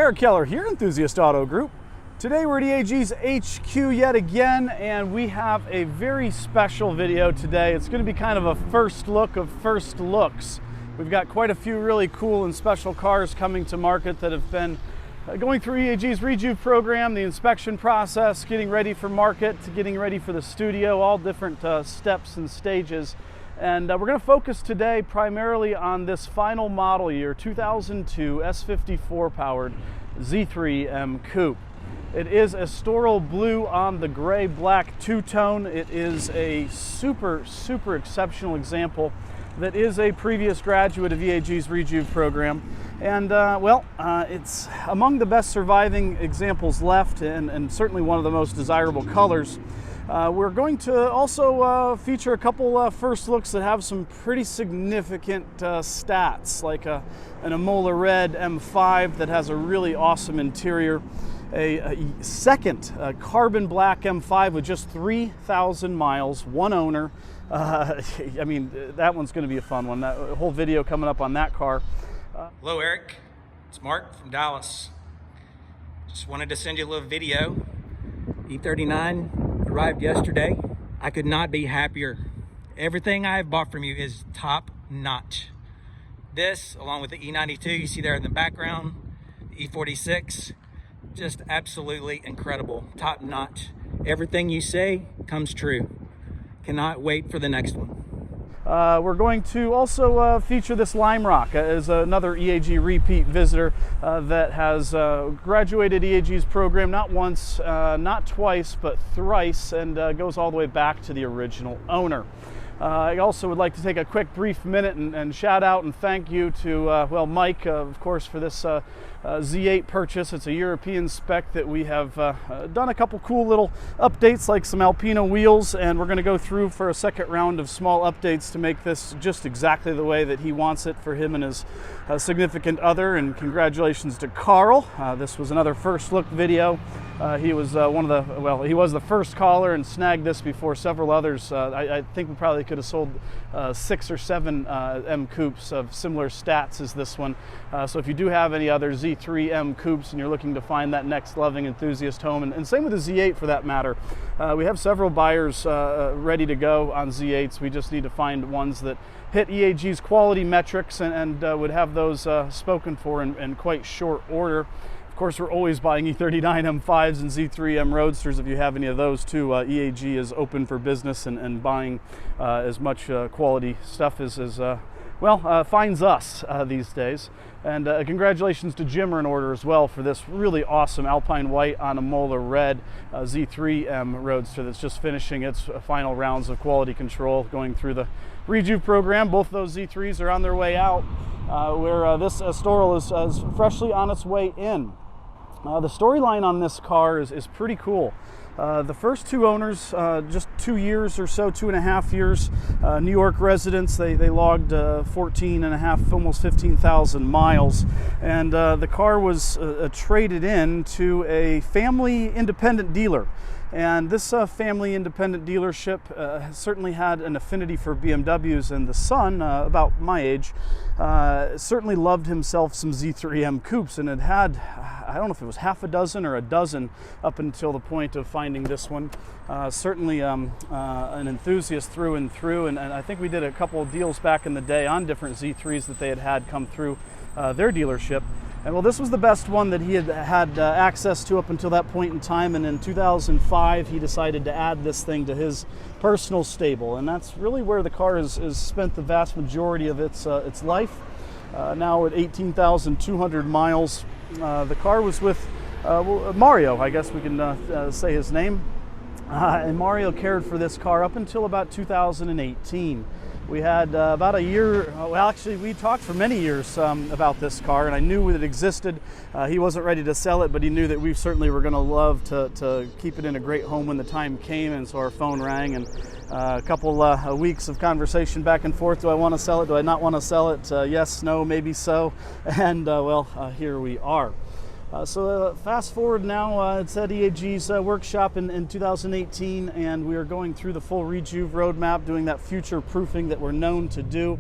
Eric Keller here, Enthusiast Auto Group. Today we're at EAG's HQ yet again, and we have a very special video today. It's going to be kind of a first look of first looks. We've got quite a few really cool and special cars coming to market that have been going through EAG's Rejuve program, the inspection process, getting ready for market, to getting ready for the studio, all different steps and stages. And we're going to focus today primarily on this final model year 2002 S54 powered Z3M Coupe. It is Estoril Blue on the gray-black two-tone. It is a super exceptional example that is a previous graduate of EAG's Rejuve program. And it's among the best surviving examples left, and certainly one of the most desirable colors. We're going to also feature a couple first looks that have some pretty significant stats, like an Imola Red M5 that has a really awesome interior, a second carbon black M5 with just 3,000 miles, one owner. I mean, that one's going to be a fun one. That whole video coming up on that car. Hello, Eric. It's Mark from Dallas. Just wanted to send you a little video. E39 arrived yesterday. I could not be happier. Everything I've bought from you is top notch. This, along with the E92 you see there in the background, the E46, just absolutely incredible, top notch. Everything you say comes true. Cannot wait for the next one. We're going to also feature this Lime Rock as another EAG repeat visitor that has graduated EAG's program not once, not twice, but thrice, and goes all the way back to the original owner. I also would like to take a quick brief minute and shout out and thank you to, Mike, of course, for this Z8 purchase. It's a European spec that we have done a couple cool little updates, like some Alpino wheels, and we're going to go through for a second round of small updates to make this just exactly the way that he wants it for him and his significant other. And congratulations to Carl. This was another first look video. He was he was the first caller and snagged this before several others. I think we probably could have sold 6 or 7 M-Coupes of similar stats as this one. So if you do have any other Z3M Coupes and you're looking to find that next loving enthusiast home, and same with the Z8 for that matter, we have several buyers ready to go on Z8s. We just need to find ones that hit EAG's quality metrics and would have those spoken for in quite short order. Of course, we're always buying E39 M5s and Z3M Roadsters. If you have any of those too, EAG is open for business and buying as much quality stuff as finds us these days. And congratulations to Jimmer in order as well for this really awesome Alpine White on Imola Red Z3M Roadster that's just finishing its final rounds of quality control going through the Rejuve program. Both those Z3s are on their way out, where this Estoril is freshly on its way in. The storyline on this car is pretty cool. The first 2 owners, just 2 years or so, 2.5 years, New York residents, they logged 14.5, almost 15,000 miles. And the car was traded in to a family independent dealer. And this family independent dealership certainly had an affinity for BMWs, and the son, about my age, certainly loved himself some Z3M Coupes, and had, I don't know if it was half a dozen or a dozen up until the point of finding this one. Certainly an enthusiast through and through, and I think we did a couple of deals back in the day on different Z3s that they had come through their dealership. And well, this was the best one that he had access to up until that point in time, and in 2005 he decided to add this thing to his personal stable, and that's really where the car has spent the vast majority of its life. Now at 18,200 miles. The car was with Mario, I guess we can say his name, and Mario cared for this car up until about 2018. We had about a year, well actually we talked for many years about this car, and I knew it existed. He wasn't ready to sell it, but he knew that we certainly were going to love to keep it in a great home when the time came, and so our phone rang, and a couple weeks of conversation back and forth. Do I want to sell it? Do I not want to sell it? Yes, no, maybe so, and here we are. So fast forward now, it's at EAG's workshop in 2018, and we are going through the full Rejuve roadmap, doing that future proofing that we're known to do.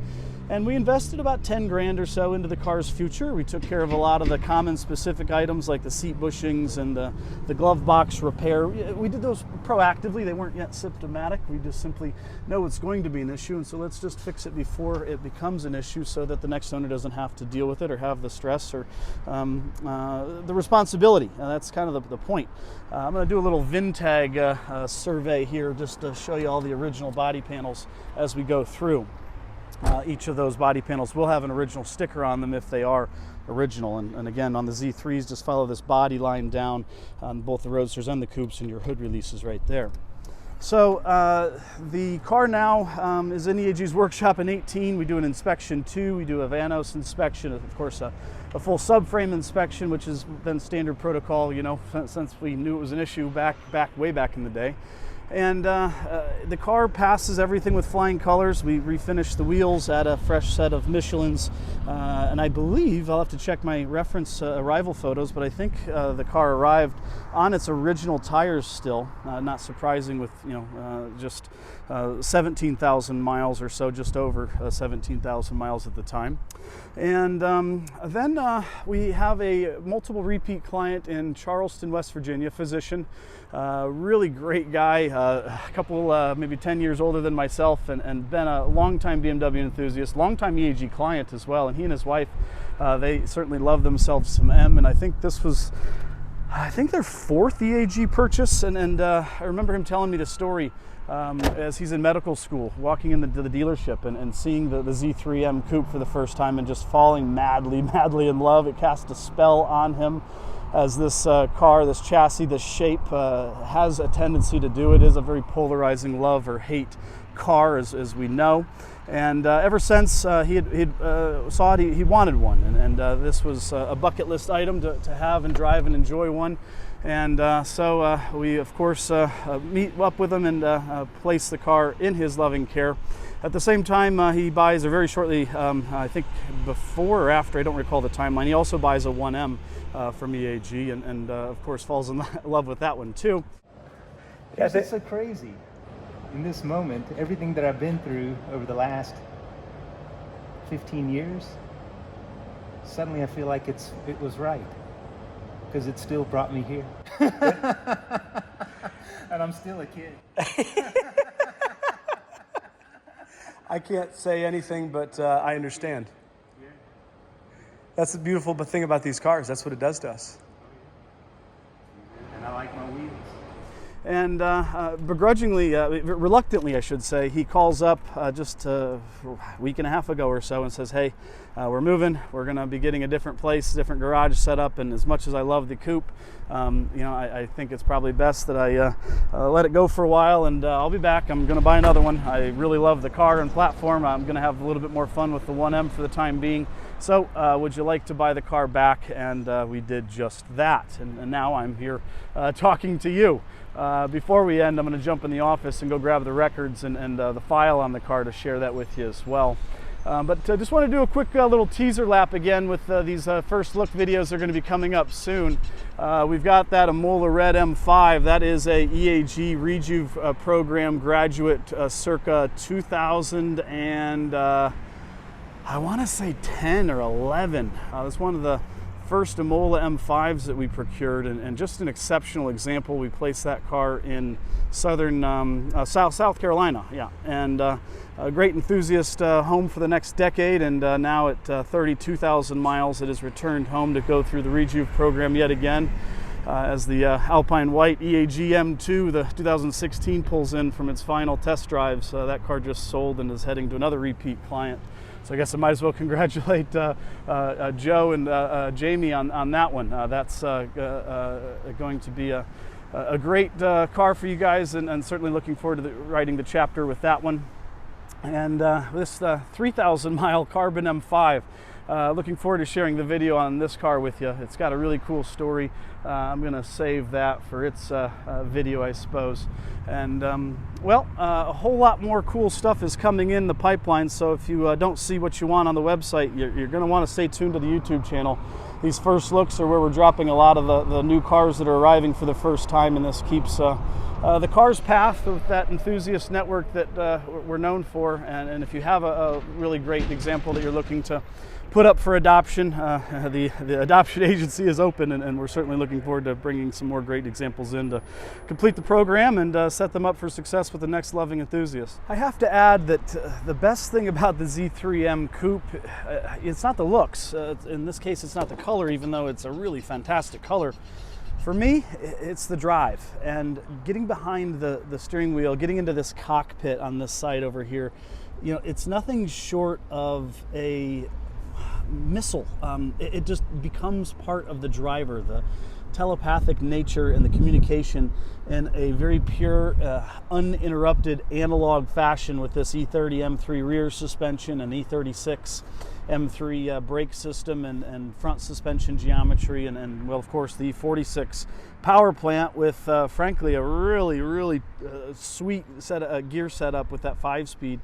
And we invested about 10 grand or so into the car's future. We took care of a lot of the common specific items like the seat bushings and the glove box repair. We did those proactively. They weren't yet symptomatic. We just simply know it's going to be an issue, and so let's just fix it before it becomes an issue so that the next owner doesn't have to deal with it or have the stress or the responsibility. That's kind of the point. I'm going to do a little VIN tag survey here just to show you all the original body panels as we go through. Each of those body panels will have an original sticker on them if they are original. And again, on the Z3s, just follow this body line down on both the Roadsters and the Coupes, and your hood release is right there. So the car now is in EAG's workshop in 18. We do an inspection too. We do a Vanos inspection, of course, a full subframe inspection, which has been standard protocol, you know, since we knew it was an issue way back in the day. And the car passes everything with flying colors. We refinished the wheels, add a fresh set of Michelins, and I believe, I'll have to check my reference arrival photos, but I think the car arrived on its original tires still, not surprising with, you know, just 17,000 miles or so, just over 17,000 miles at the time. And then we have a multiple repeat client in Charleston, West Virginia, physician, really great guy, a couple, maybe 10 years older than myself, and been a longtime BMW enthusiast, longtime EAG client as well. And he and his wife, they certainly love themselves some M, and I think this was, their fourth EAG purchase. And I remember him telling me the story as he's in medical school, walking into the dealership and seeing the Z3M Coupe for the first time and just falling madly in love. It cast a spell on him, as this car, this chassis, this shape has a tendency to do. It is a very polarizing love or hate car, as we know. And ever since he saw it, he wanted one. And this was a bucket list item to have and drive and enjoy one. And so we, of course, meet up with him and place the car in his loving care. At the same time, he buys, or very shortly, I think before or after, I don't recall the timeline, he also buys a 1M from EAG, and of course falls in love with that one too. Yes, it's so crazy. In this moment, everything that I've been through over the last 15 years, suddenly I feel like it was right, because it still brought me here. And I'm still a kid. I can't say anything, but I understand. Yeah. That's the beautiful thing about these cars. That's what it does to us. And I like my wheels. And begrudgingly, reluctantly I should say, he calls up just a week and a half ago or so and says, hey, we're moving, we're going to be getting a different place, different garage set up, and as much as I love the Coupe, you know, I think it's probably best that I let it go for a while, and I'll be back. I'm going to buy another one. I really love the car and platform. I'm going to have a little bit more fun with the 1M for the time being. So would you like to buy the car back? And we did just that, and now I'm here talking to you. Before we end, I'm going to jump in the office and go grab the records and the file on the car to share that with you as well. But just want to do a quick little teaser lap again with these first look videos that are going to be coming up soon. We've got that Imola Red M5. That is a EAG Rejuve program graduate circa 2000 and I want to say 10 or 11. That's one of the first Imola M5s that we procured, and just an exceptional example. We placed that car in southern South Carolina, yeah, and a great enthusiast home for the next decade, and now at 32,000 miles it has returned home to go through the Rejuve program yet again, as the Alpine White EAG M2, the 2016, pulls in from its final test drives. That car just sold and is heading to another repeat client. So I guess I might as well congratulate Joe and Jamie on that one. That's going to be a great car for you guys, and certainly looking forward to writing the chapter with that one. And this 3,000 mile Carbon M5. Looking forward to sharing the video on this car with you. It's got a really cool story. I'm going to save that for its video, I suppose. And well, a whole lot more cool stuff is coming in the pipeline, so if you don't see what you want on the website, you're going to want to stay tuned to the YouTube channel. These first looks are where we're dropping a lot of the new cars that are arriving for the first time, and this keeps the car's path with that enthusiast network that we're known for. And if you have a really great example that you're looking to put up for adoption, the adoption agency is open, and we're certainly looking forward to bringing some more great examples in to complete the program and set them up for success with the next loving enthusiast. I have to add that the best thing about the Z3M Coupe, it's not the looks. In this case, it's not the color, even though it's a really fantastic color. For me, it's the drive, and getting behind the steering wheel, getting into this cockpit on this side over here, you know, it's nothing short of a missile. It just becomes part of the driver, the telepathic nature and the communication in a very pure, uninterrupted analog fashion with this E30 M3 rear suspension and E36 M3 brake system and front suspension geometry, and well, of course, the E46 power plant with, frankly, a really sweet gear setup with that 5-speed.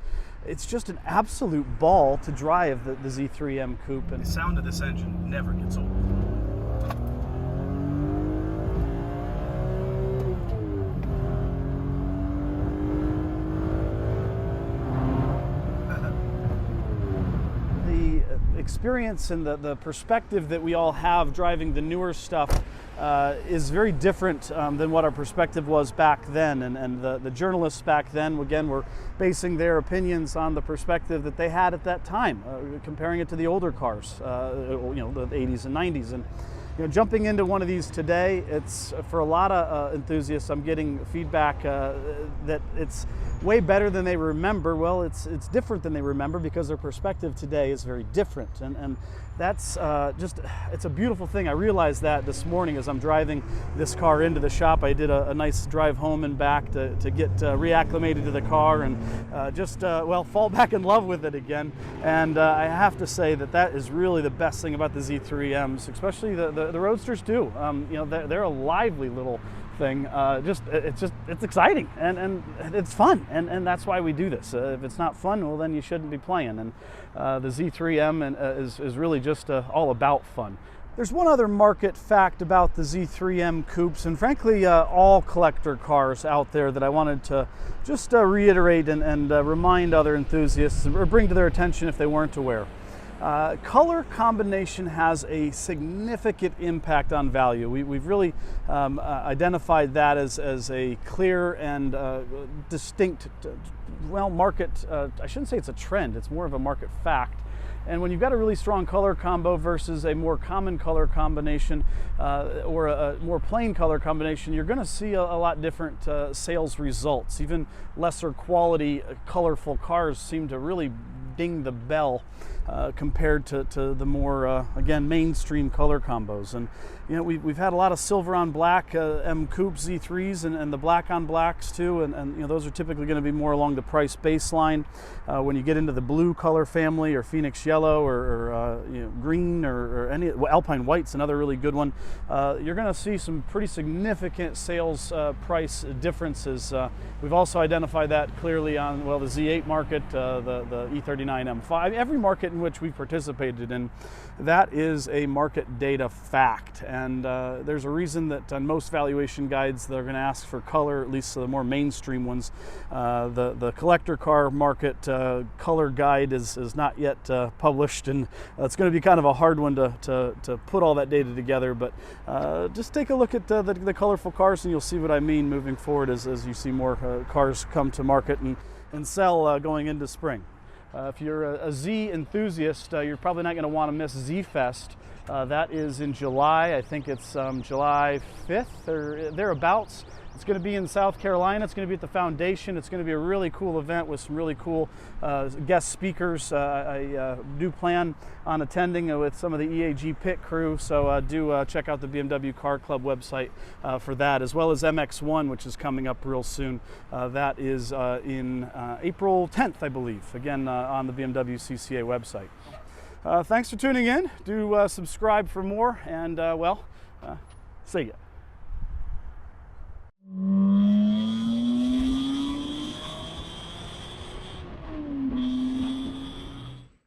It's just an absolute ball to drive the Z3M Coupe, and the sound of this engine never gets old. The experience and the perspective that we all have driving the newer stuff is very different than what our perspective was back then, and the journalists back then, again, were basing their opinions on the perspective that they had at that time, comparing it to the older cars, you know, the 80s and 90s. And you know, jumping into one of these today, it's for a lot of enthusiasts, I'm getting feedback that it's way better than they remember. Well, it's different than they remember because their perspective today is very different, and that's it's a beautiful thing. I realized that this morning as I'm driving this car into the shop. I did a nice drive home and back to get reacclimated to the car and well, fall back in love with it again. And I have to say that is really the best thing about the Z3Ms, especially the Roadsters too. You know, they're a lively little thing. It's exciting and it's fun, and that's why we do this. If it's not fun, well, then you shouldn't be playing. And the Z3M is really just all about fun. There's one other market fact about the Z3M Coupes, and frankly all collector cars out there, that I wanted to just reiterate and remind other enthusiasts, or bring to their attention if they weren't aware. Color combination has a significant impact on value. We've really identified that as a clear and distinct, well, market, I shouldn't say it's a trend, it's more of a market fact. And when you've got a really strong color combo versus a more common color combination or a more plain color combination, you're going to see a lot different sales results. Even lesser quality, colorful cars seem to really ding the bell compared to the more, again, mainstream color combos. And you know, we've had a lot of silver on black M-Coupe Z3s and the black on blacks too, and you know, those are typically going to be more along the price baseline. When you get into the blue color family, or Phoenix yellow, or you know, green, or any, well, Alpine white's another really good one, you're going to see some pretty significant sales price differences. We've also identified that clearly on, well, the Z8 market, the E39 M5, every market in which we've participated in. That is a market data fact, and there's a reason that on most valuation guides they're going to ask for color, at least the more mainstream ones. The collector car market color guide is not yet published, and it's going to be kind of a hard one to put all that data together, but just take a look at the colorful cars and you'll see what I mean moving forward as you see more cars come to market and sell going into spring. If you're a Z enthusiast, you're probably not going to want to miss Z-Fest. That is in July. I think it's July 5th or thereabouts. It's going to be in South Carolina. It's going to be at the Foundation. It's going to be a really cool event with some really cool guest speakers. I do plan on attending with some of the EAG pit crew, so do check out the BMW Car Club website for that, as well as MX1, which is coming up real soon. That is in April 10th, I believe, again on the BMW CCA website. Thanks for tuning in. Do subscribe for more, and well, see ya.